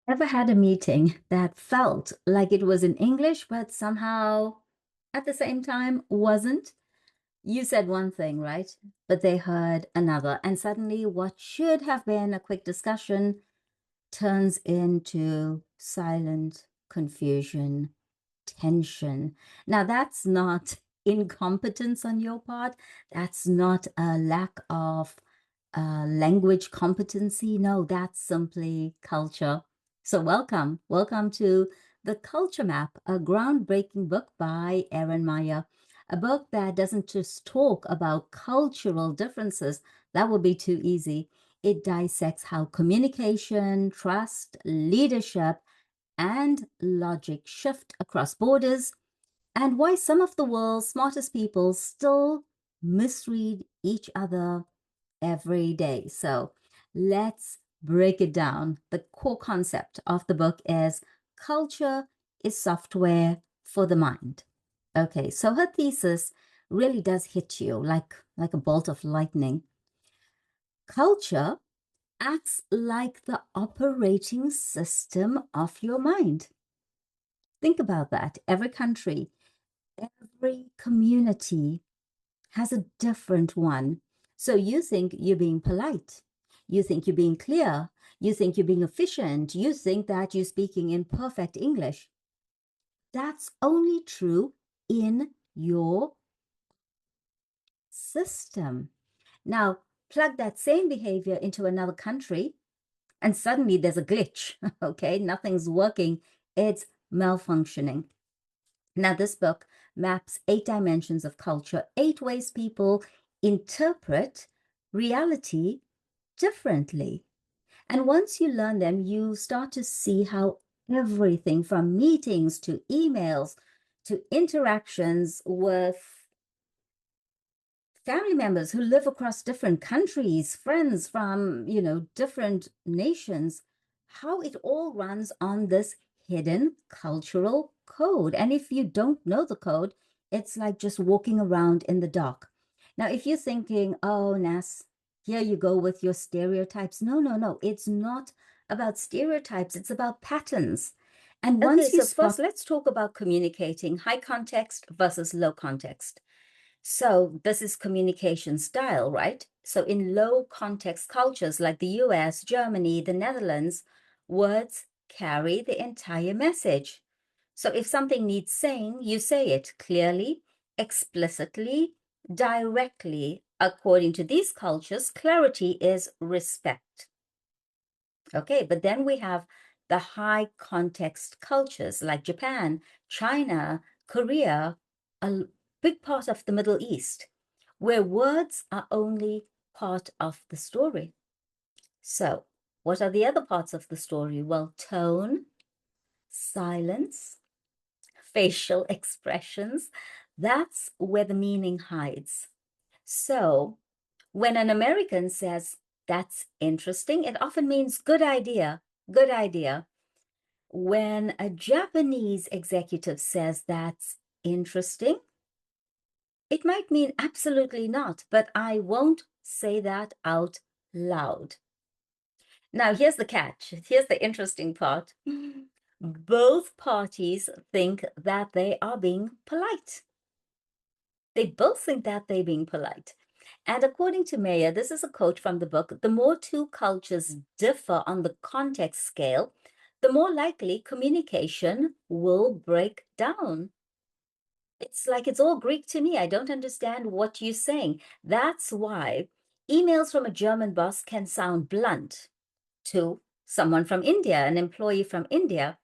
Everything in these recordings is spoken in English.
Ever had a meeting that felt like it was in English, but somehow at the same time wasn't? You said one thing, right? But they heard another. And suddenly, what should have been a quick discussion turns into silent confusion, tension. Now, that's not incompetence on your part. That's not a lack of language competency. No, that's simply culture. So, welcome to The Culture Map, a groundbreaking book by Erin Meyer. A book that doesn't just talk about cultural differences, that would be too easy. It dissects how communication, trust, leadership, and logic shift across borders, and why some of the world's smartest people still misread each other every day. So let's break it down. The core concept of the book is culture is software for the mind. Okay, so her thesis really does hit you like a bolt of lightning. Culture acts like the operating system of your mind. Think about that. Every country, every community has a different one. So you think you're being polite. You think you're being clear. You think you're being efficient. You think that you're speaking in perfect English. That's only true in your system. Now, plug that same behavior into another country, and suddenly there's a glitch. Okay, nothing's working. It's malfunctioning. Now, this book maps 8 dimensions of culture, 8 ways people interpret reality differently. And once you learn them, you start to see how everything from meetings to emails to interactions with family members who live across different countries, friends from, different nations, how it all runs on this hidden cultural code. And if you don't know the code, it's like just walking around in the dark. Now, if you're thinking, oh, Nas, here you go with your stereotypes. No, no, no. It's not about stereotypes. It's about patterns. And Okay, once you so first spot, let's talk about communicating high context versus low context. So this is communication style, right? So in low context cultures like the US, Germany, the Netherlands, words carry the entire message. So if something needs saying, you say it clearly, explicitly, directly. According to these cultures, clarity is respect. Okay, but then we have the high context cultures like Japan, China, Korea, a big part of the Middle East, where words are only part of the story. So, what are the other parts of the story? Well, tone, silence, facial expressions, that's where the meaning hides. So, when an American says, that's interesting, it often means good idea, good idea. When a Japanese executive says that's interesting, it might mean absolutely not, but I won't say that out loud. Now, here's the catch. Here's the interesting part. Both parties think that they are being polite. They both think that they're being polite. And according to Meyer, this is a quote from the book, the more two cultures differ on the context scale, the more likely communication will break down. It's like it's all Greek to me. I don't understand what you're saying. That's why emails from a German boss can sound blunt to someone from India, an employee from India,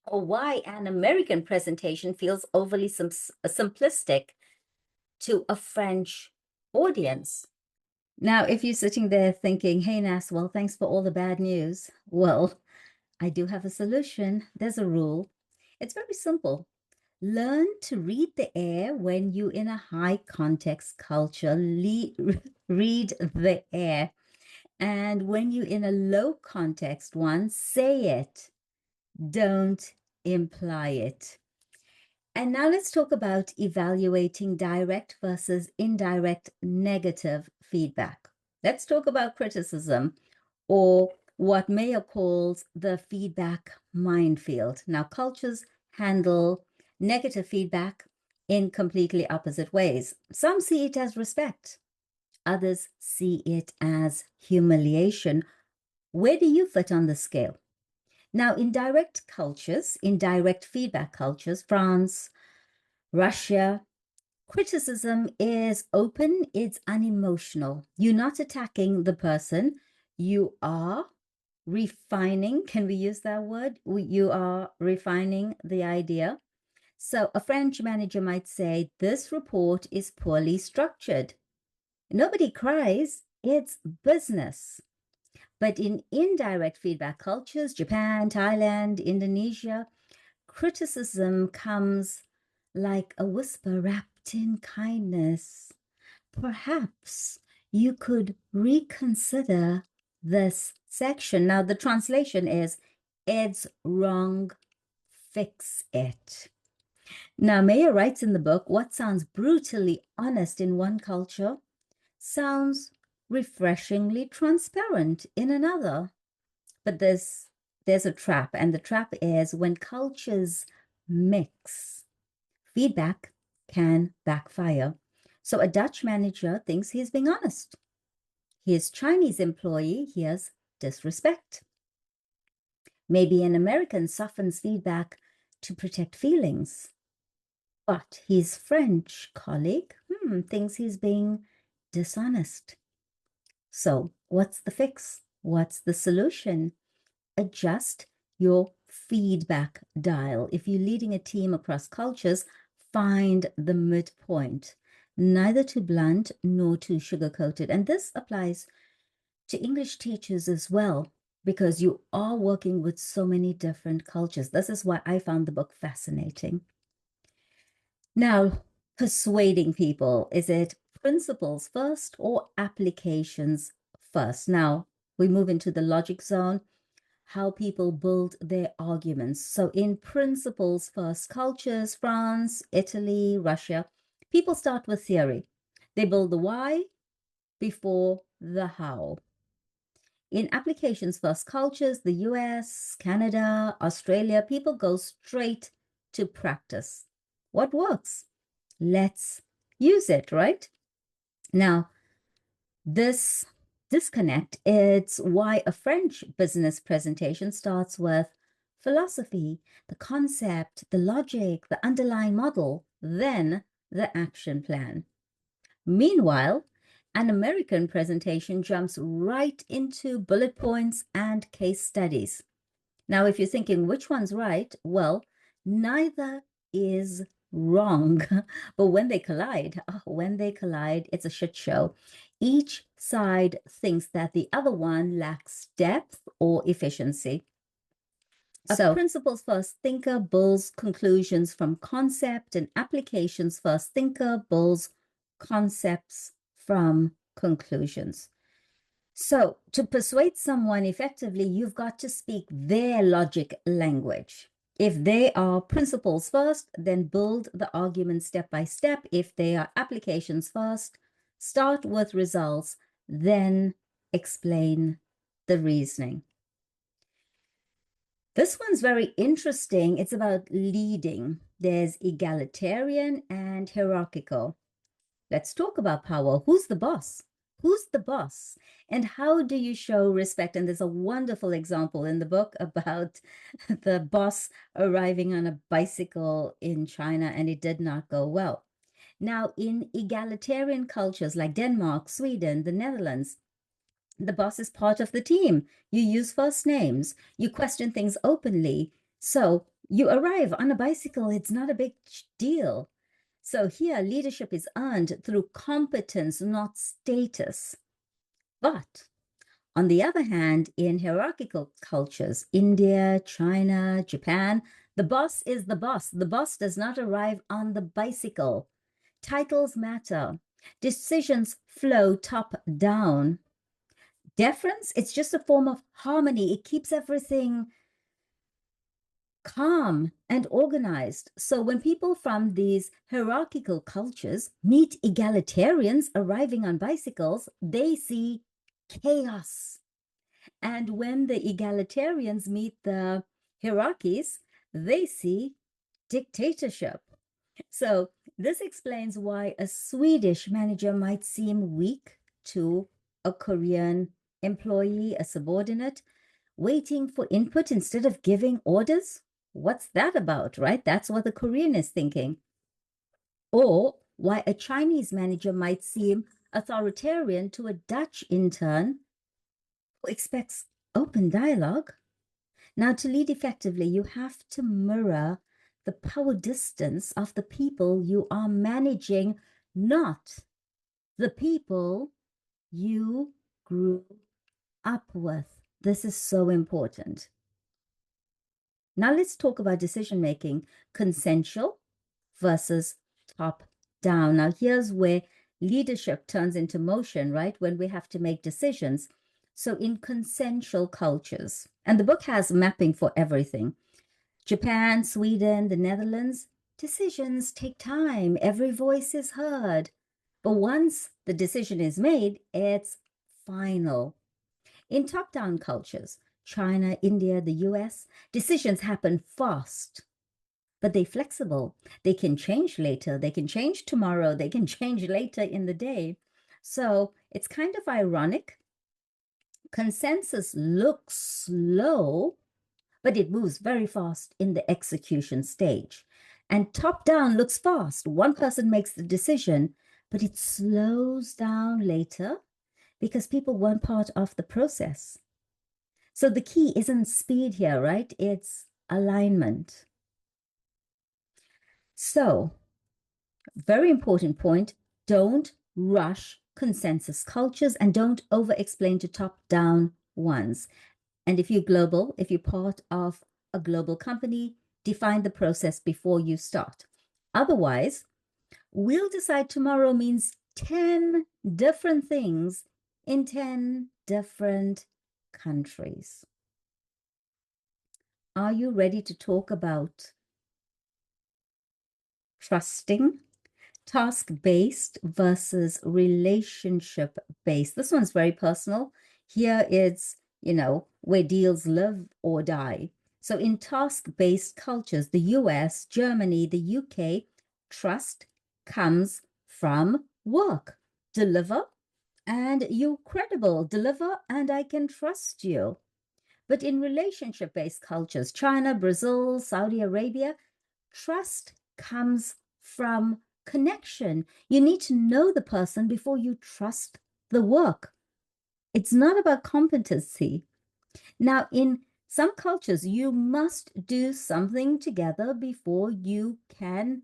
or why an American presentation feels overly simplistic to a French audience. now, if you're sitting there thinking, hey, Nas, well, thanks for all the bad news. Well, I do have a solution. There's a rule. It's very simple. Learn to read the air when you in a high context culture. Read the air. And when you in a low context one, say it. Don't imply it. And now let's talk about evaluating direct versus indirect negative feedback. Let's talk about criticism or what Meyer calls the feedback minefield. Now, cultures handle negative feedback in completely opposite ways. Some see it as respect, others see it as humiliation. Where do you fit on the scale? Now, in direct cultures, in direct feedback cultures, France, Russia, criticism is open, it's unemotional. You're not attacking the person, you are refining. Can we use that word? You are refining the idea. So a French manager might say, this report is poorly structured. Nobody cries, it's business. But in indirect feedback cultures, Japan, Thailand, Indonesia, criticism comes like a whisper wrapped in kindness. Perhaps you could reconsider this section. Now, the translation is, it's wrong, fix it. Now, Meyer writes in the book, what sounds brutally honest in one culture sounds refreshingly transparent in another. But there's a trap, and the trap is when cultures mix, feedback can backfire. So a Dutch manager thinks he's being honest. His Chinese employee hears disrespect. Maybe an American softens feedback to protect feelings. But his French colleague thinks he's being dishonest. So what's the fix? What's the solution? Adjust your feedback dial. If you're leading a team across cultures, find the midpoint, neither too blunt nor too sugar-coated. And this applies to English teachers as well, because you are working with so many different cultures. This is why I found the book fascinating. Now, persuading people, is it principles first or applications first? Now, we move into the logic zone, how people build their arguments. So in principles first cultures, France, Italy, Russia, people start with theory. They build the why before the how. In applications first cultures, the US, Canada, Australia, people go straight to practice. What works? Let's use it, right? Now, this disconnect, it's why a French business presentation starts with philosophy, the concept, the logic, the underlying model, then the action plan. Meanwhile, an American presentation jumps right into bullet points and case studies. Now, if you're thinking which one's right, well, neither is wrong. But when they collide, it's a shit show. Each side thinks that the other one lacks depth or efficiency. So, principles first thinker builds conclusions from concept, and applications first thinker builds concepts from conclusions. So, to persuade someone effectively, you've got to speak their logic language. If they are principles first, then build the argument step by step. If they are applications first, start with results, then explain the reasoning. This one's very interesting. It's about leading. There's egalitarian and hierarchical. Let's talk about power. Who's the boss? Who's the boss? And how do you show respect? And there's a wonderful example in the book about the boss arriving on a bicycle in China, and it did not go well. Now, in egalitarian cultures like Denmark, Sweden, the Netherlands, the boss is part of the team. You use first names. You question things openly. So you arrive on a bicycle. It's not a big deal. So here, leadership is earned through competence, not status. But on the other hand, in hierarchical cultures, India, China, Japan, the boss is the boss. The boss does not arrive on the bicycle. Titles matter. Decisions flow top down. Deference, it's just a form of harmony. It keeps everything calm and organized. So when people from these hierarchical cultures meet egalitarians arriving on bicycles, they see chaos. And when the egalitarians meet the hierarchies, they see dictatorship. So this explains why a Swedish manager might seem weak to a Korean employee, a subordinate, waiting for input instead of giving orders. What's that about, right? That's what the Korean is thinking. Or why a Chinese manager might seem authoritarian to a Dutch intern who expects open dialogue. Now, to lead effectively, you have to mirror the power distance of the people you are managing, not the people you grew up with. This is so important. Now, let's talk about decision making, consensual versus top down. Now, here's where leadership turns into motion, right? When we have to make decisions. So, in consensual cultures, and the book has mapping for everything. Japan, Sweden, the Netherlands, decisions take time. Every voice is heard. But once the decision is made, it's final. In top-down cultures, China, India, the US, decisions happen fast, but they're flexible. They can change later. They can change tomorrow. They can change later in the day. So it's kind of ironic. Consensus looks slow, but it moves very fast in the execution stage. And top down looks fast. One person makes the decision, but it slows down later because people weren't part of the process. So the key isn't speed here, right? It's alignment. So, very important point, don't rush consensus cultures and don't over-explain to top-down ones. And if you're global, if you're part of a global company, define the process before you start. Otherwise, we'll decide tomorrow means 10 different things in 10 different countries. Are you ready to talk about trusting, task-based versus relationship-based? This one's very personal. Here it's, where deals live or die. So in task-based cultures, the US, Germany, the UK, trust comes from work. Deliver and you're credible. Deliver and I can trust you. But in relationship-based cultures, China, Brazil, Saudi Arabia, trust comes from connection. You need to know the person before you trust the work. It's not about competency. Now, in some cultures, you must do something together before you can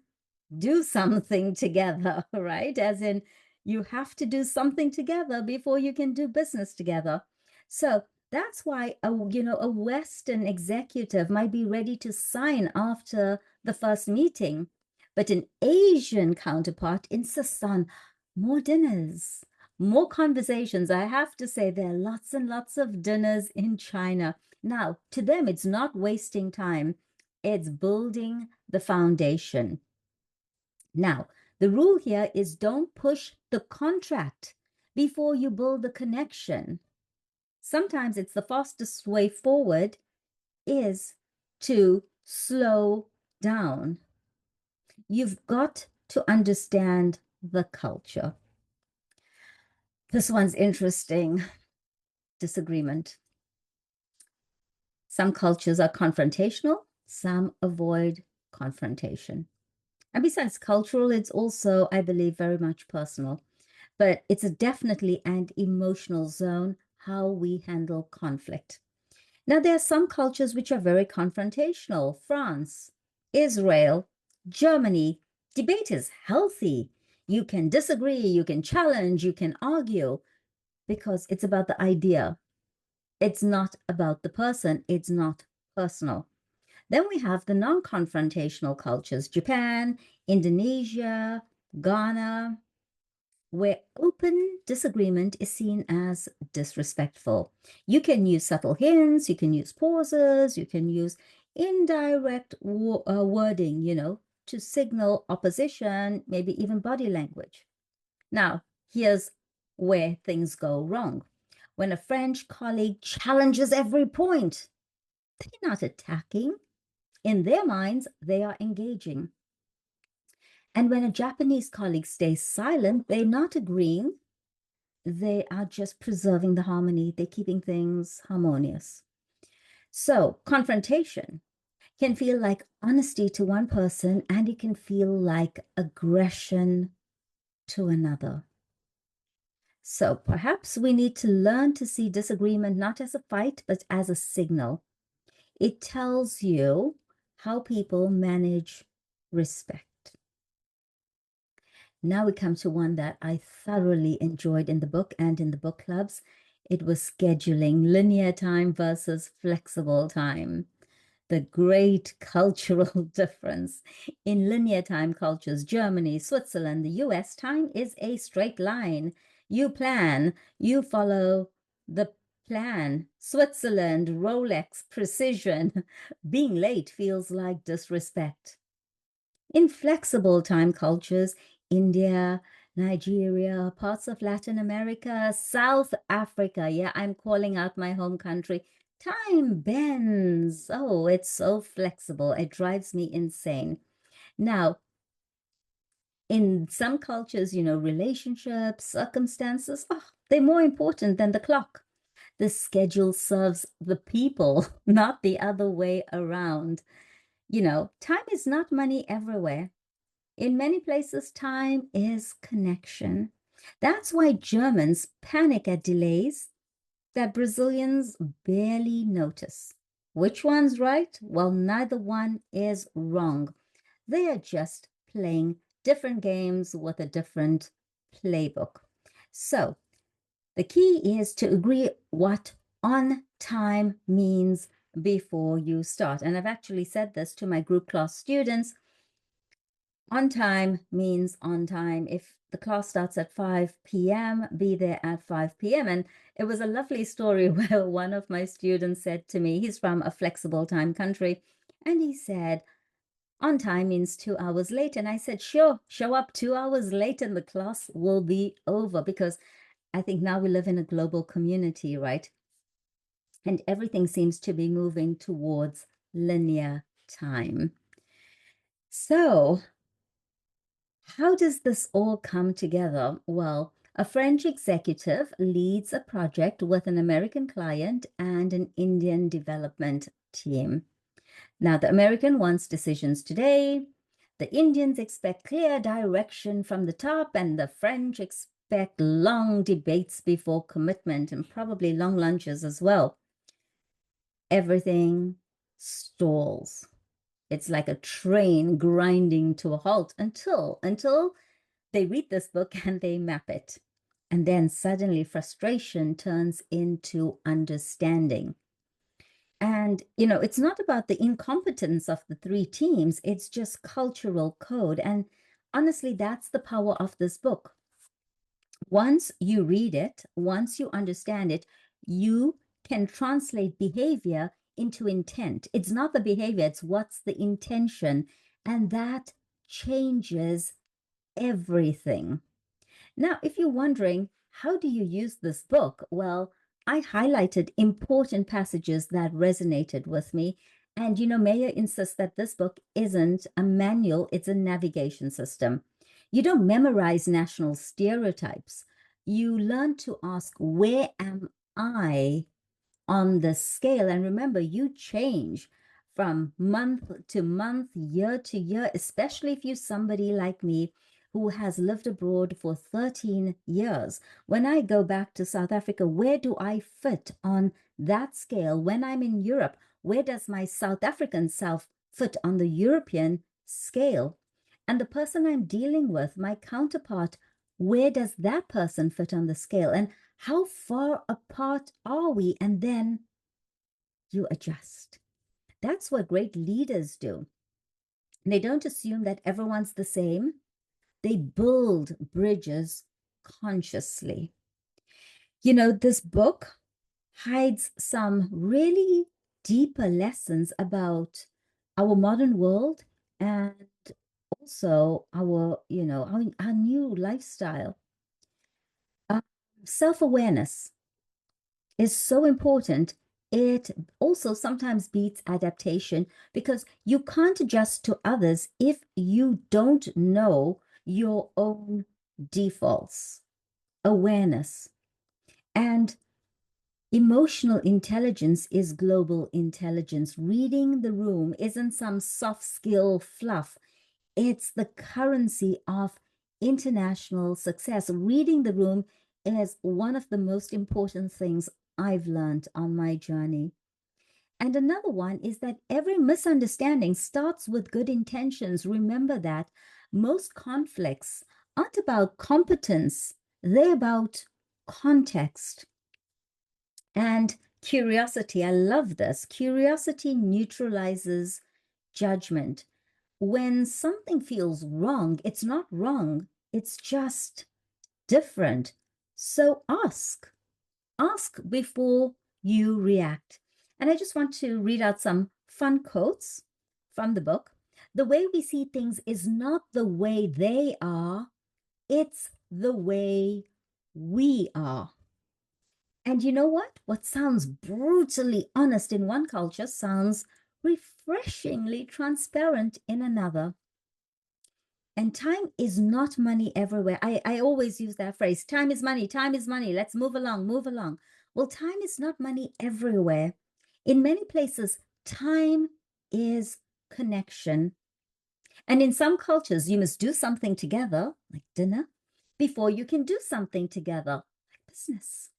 do something together, right? As in, you have to do something together before you can do business together. So that's why a Western executive might be ready to sign after the first meeting, but an Asian counterpart insists on more dinners, more conversations. I have to say there are lots and lots of dinners in China. Now, to them, it's not wasting time. It's building the foundation. Now, the rule here is don't push the contract before you build the connection. Sometimes it's the fastest way forward is to slow down. You've got to understand the culture. This one's interesting. Disagreement. Some cultures are confrontational, some avoid confrontation. And besides cultural, it's also, I believe, very much personal. But it's definitely an emotional zone, how we handle conflict. Now, there are some cultures which are very confrontational. France, Israel, Germany. Debate is healthy. You can disagree, you can challenge, you can argue, because it's about the idea. It's not about the person. It's not personal. Then we have the non-confrontational cultures, Japan, Indonesia, Ghana, where open disagreement is seen as disrespectful. You can use subtle hints, you can use pauses, you can use indirect wording, to signal opposition, maybe even body language. Now, here's where things go wrong. When a French colleague challenges every point, they're not attacking. In their minds, they are engaging. And when a Japanese colleague stays silent, they're not agreeing. They are just preserving the harmony. They're keeping things harmonious. So, confrontation can feel like honesty to one person, and it can feel like aggression to another. So, perhaps we need to learn to see disagreement not as a fight, but as a signal. It tells you how people manage respect. Now we come to one that I thoroughly enjoyed in the book and in the book clubs. It was scheduling, linear time versus flexible time. The great cultural difference. In linear time cultures, Germany, Switzerland, the US, time is a straight line. You plan, you follow the plan. Switzerland, Rolex, precision. Being late feels like disrespect. In flexible time cultures, India, Nigeria, parts of Latin America, South Africa, yeah, I'm calling out my home country. Time bends. Oh, it's so flexible. It drives me insane. Now, in some cultures, relationships, circumstances, oh, they're more important than the clock. The schedule serves the people, not the other way around. Time is not money everywhere. In many places, time is connection. That's why Germans panic at delays that Brazilians barely notice. Which one's right? Well, neither one is wrong. They are just playing different games with a different playbook. So, the key is to agree what on time means before you start. And I've actually said this to my group class students. On time means on time. If the class starts at 5 p.m., be there at 5 p.m. And it was a lovely story where one of my students said to me, he's from a flexible time country, and he said, on time means 2 hours late. And I said, sure, show up 2 hours late and the class will be over, because I think now we live in a global community, right? And everything seems to be moving towards linear time. So, how does this all come together? Well, a French executive leads a project with an American client and an Indian development team. Now, the American wants decisions today. The Indians expect clear direction from the top, and the French expect long debates before commitment, and probably long lunches as well. Everything stalls. It's like a train grinding to a halt until they read this book and they map it. And then suddenly frustration turns into understanding. And, it's not about the incompetence of the three teams, it's just cultural code. And honestly, that's the power of this book. Once you read it, once you understand it, you can translate behavior into intent. It's not the behavior, it's what's the intention. And that changes everything. Now, if you're wondering, how do you use this book? Well, I highlighted important passages that resonated with me. And, Meyer insists that this book isn't a manual, it's a navigation system. You don't memorize national stereotypes. You learn to ask, where am I on the scale? And remember, you change from month to month, year to year, especially if you're somebody like me who has lived abroad for 13 years. When I go back to South Africa, where do I fit on that scale? When I'm in Europe, where does my South African self fit on the European scale? And the person I'm dealing with, my counterpart, where does that person fit on the scale? And how far apart are we? And then you adjust. That's what great leaders do. They don't assume that everyone's the same. They build bridges consciously. This book hides some really deeper lessons about our modern world and also our new lifestyle. Uh, Self-awareness. is so important. It also sometimes beats adaptation because you can't adjust to others if you don't know your own defaults, awareness. And emotional intelligence is global intelligence. Reading the room isn't some soft skill fluff. It's the currency of international success. Reading the room is one of the most important things I've learned on my journey. And another one is that every misunderstanding starts with good intentions. Remember that most conflicts aren't about competence, they're about context and curiosity. I love this. Curiosity neutralizes judgment. When something feels wrong, it's not wrong, it's just different. So ask before you react. And I just want to read out some fun quotes from the book. The way we see things is not the way they are, it's the way we are. And you know what? What sounds brutally honest in one culture sounds refreshingly transparent in another. And time is not money everywhere. I always use that phrase, time is money, let's move along, move along. Well, time is not money everywhere. In many places, time is connection. And in some cultures, you must do something together, like dinner, before you can do something together, like business.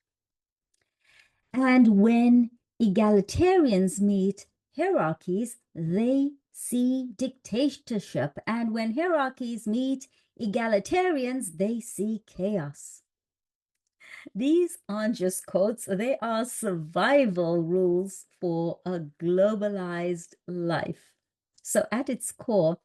And when egalitarians meet hierarchies, they see dictatorship. And when hierarchies meet egalitarians, they see chaos. These aren't just quotes, they are survival rules for a globalized life. So, at its core,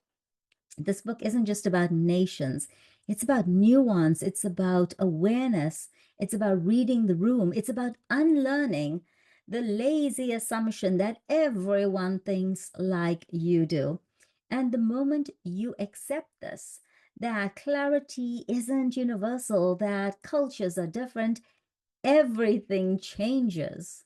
this book isn't just about nations, it's about nuance, it's about awareness, it's about reading the room, it's about unlearning the lazy assumption that everyone thinks like you do. And the moment you accept this, that clarity isn't universal, that cultures are different, everything changes.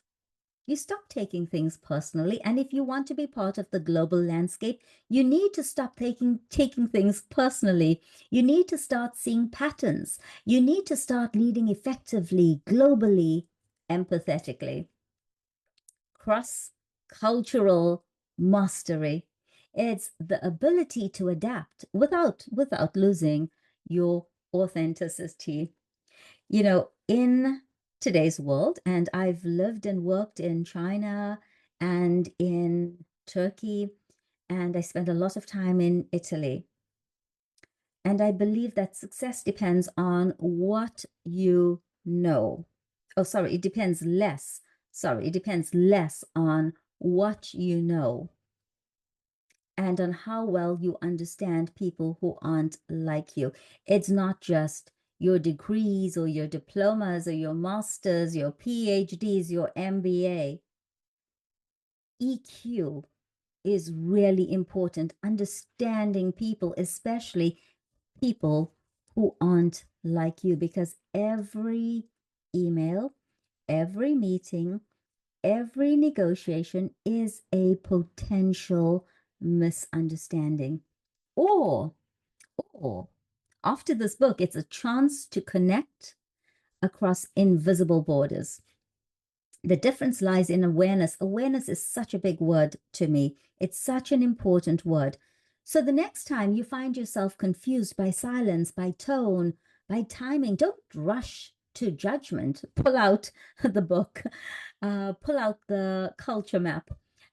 You stop taking things personally. And if you want to be part of the global landscape, you need to stop taking things personally. You need to start seeing patterns. You need to start leading effectively, globally, empathetically. Cross-cultural mastery. It's the ability to adapt without losing your authenticity. You know, in today's world, and I've lived and worked in China and in Turkey, and I spent a lot of time in Italy. And I believe that success depends on what you know. Oh, sorry, it depends less. Sorry, it depends less on what you know and on how well you understand people who aren't like you. It's not just your degrees or your diplomas or your masters, your PhDs, your MBA. EQ is really important. Understanding people, especially people who aren't like you, because every email, every meeting, every negotiation is a potential misunderstanding. Or, or after this book, it's a chance to connect across invisible borders. The difference lies in awareness. Awareness is such a big word to me. It's such an important word. So the next time you find yourself confused by silence, by tone, by timing, don't rush to judgment. Pull out the book, pull out the culture map,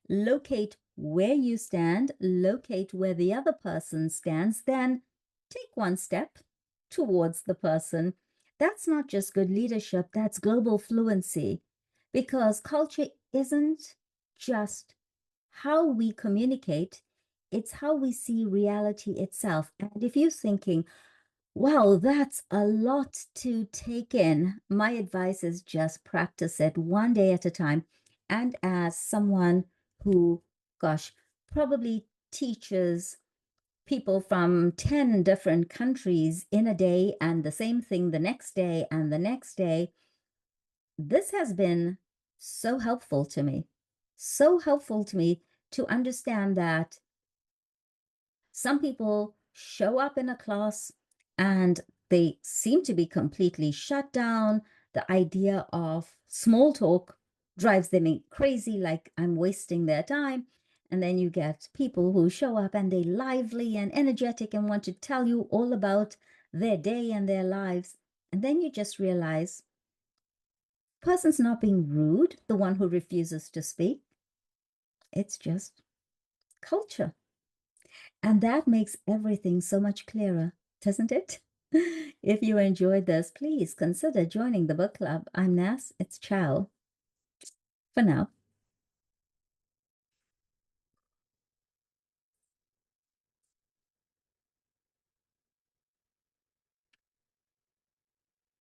locate where you stand, locate where the other person stands, then take one step towards the person. That's not just good leadership, that's global fluency because culture isn't just how we communicate, it's how we see reality itself. And if you're thinking, wow, that's a lot to take in, my advice is just practice it one day at a time. And as someone who, gosh, probably teaches people from 10 different countries in a day and the same thing the next day and the next day, this has been So helpful to me. So helpful to me to understand that some people show up in a class and they seem to be completely shut down. The idea of small talk drives them crazy, like I'm wasting their time. And then you get people who show up and they lively and energetic and want to tell you all about their day and their lives. And then you just realize person's not being rude, the one who refuses to speak. It's just culture. And that makes everything so much clearer, doesn't it? If you enjoyed this, please consider joining the book club. I'm Nas, it's ciao for now.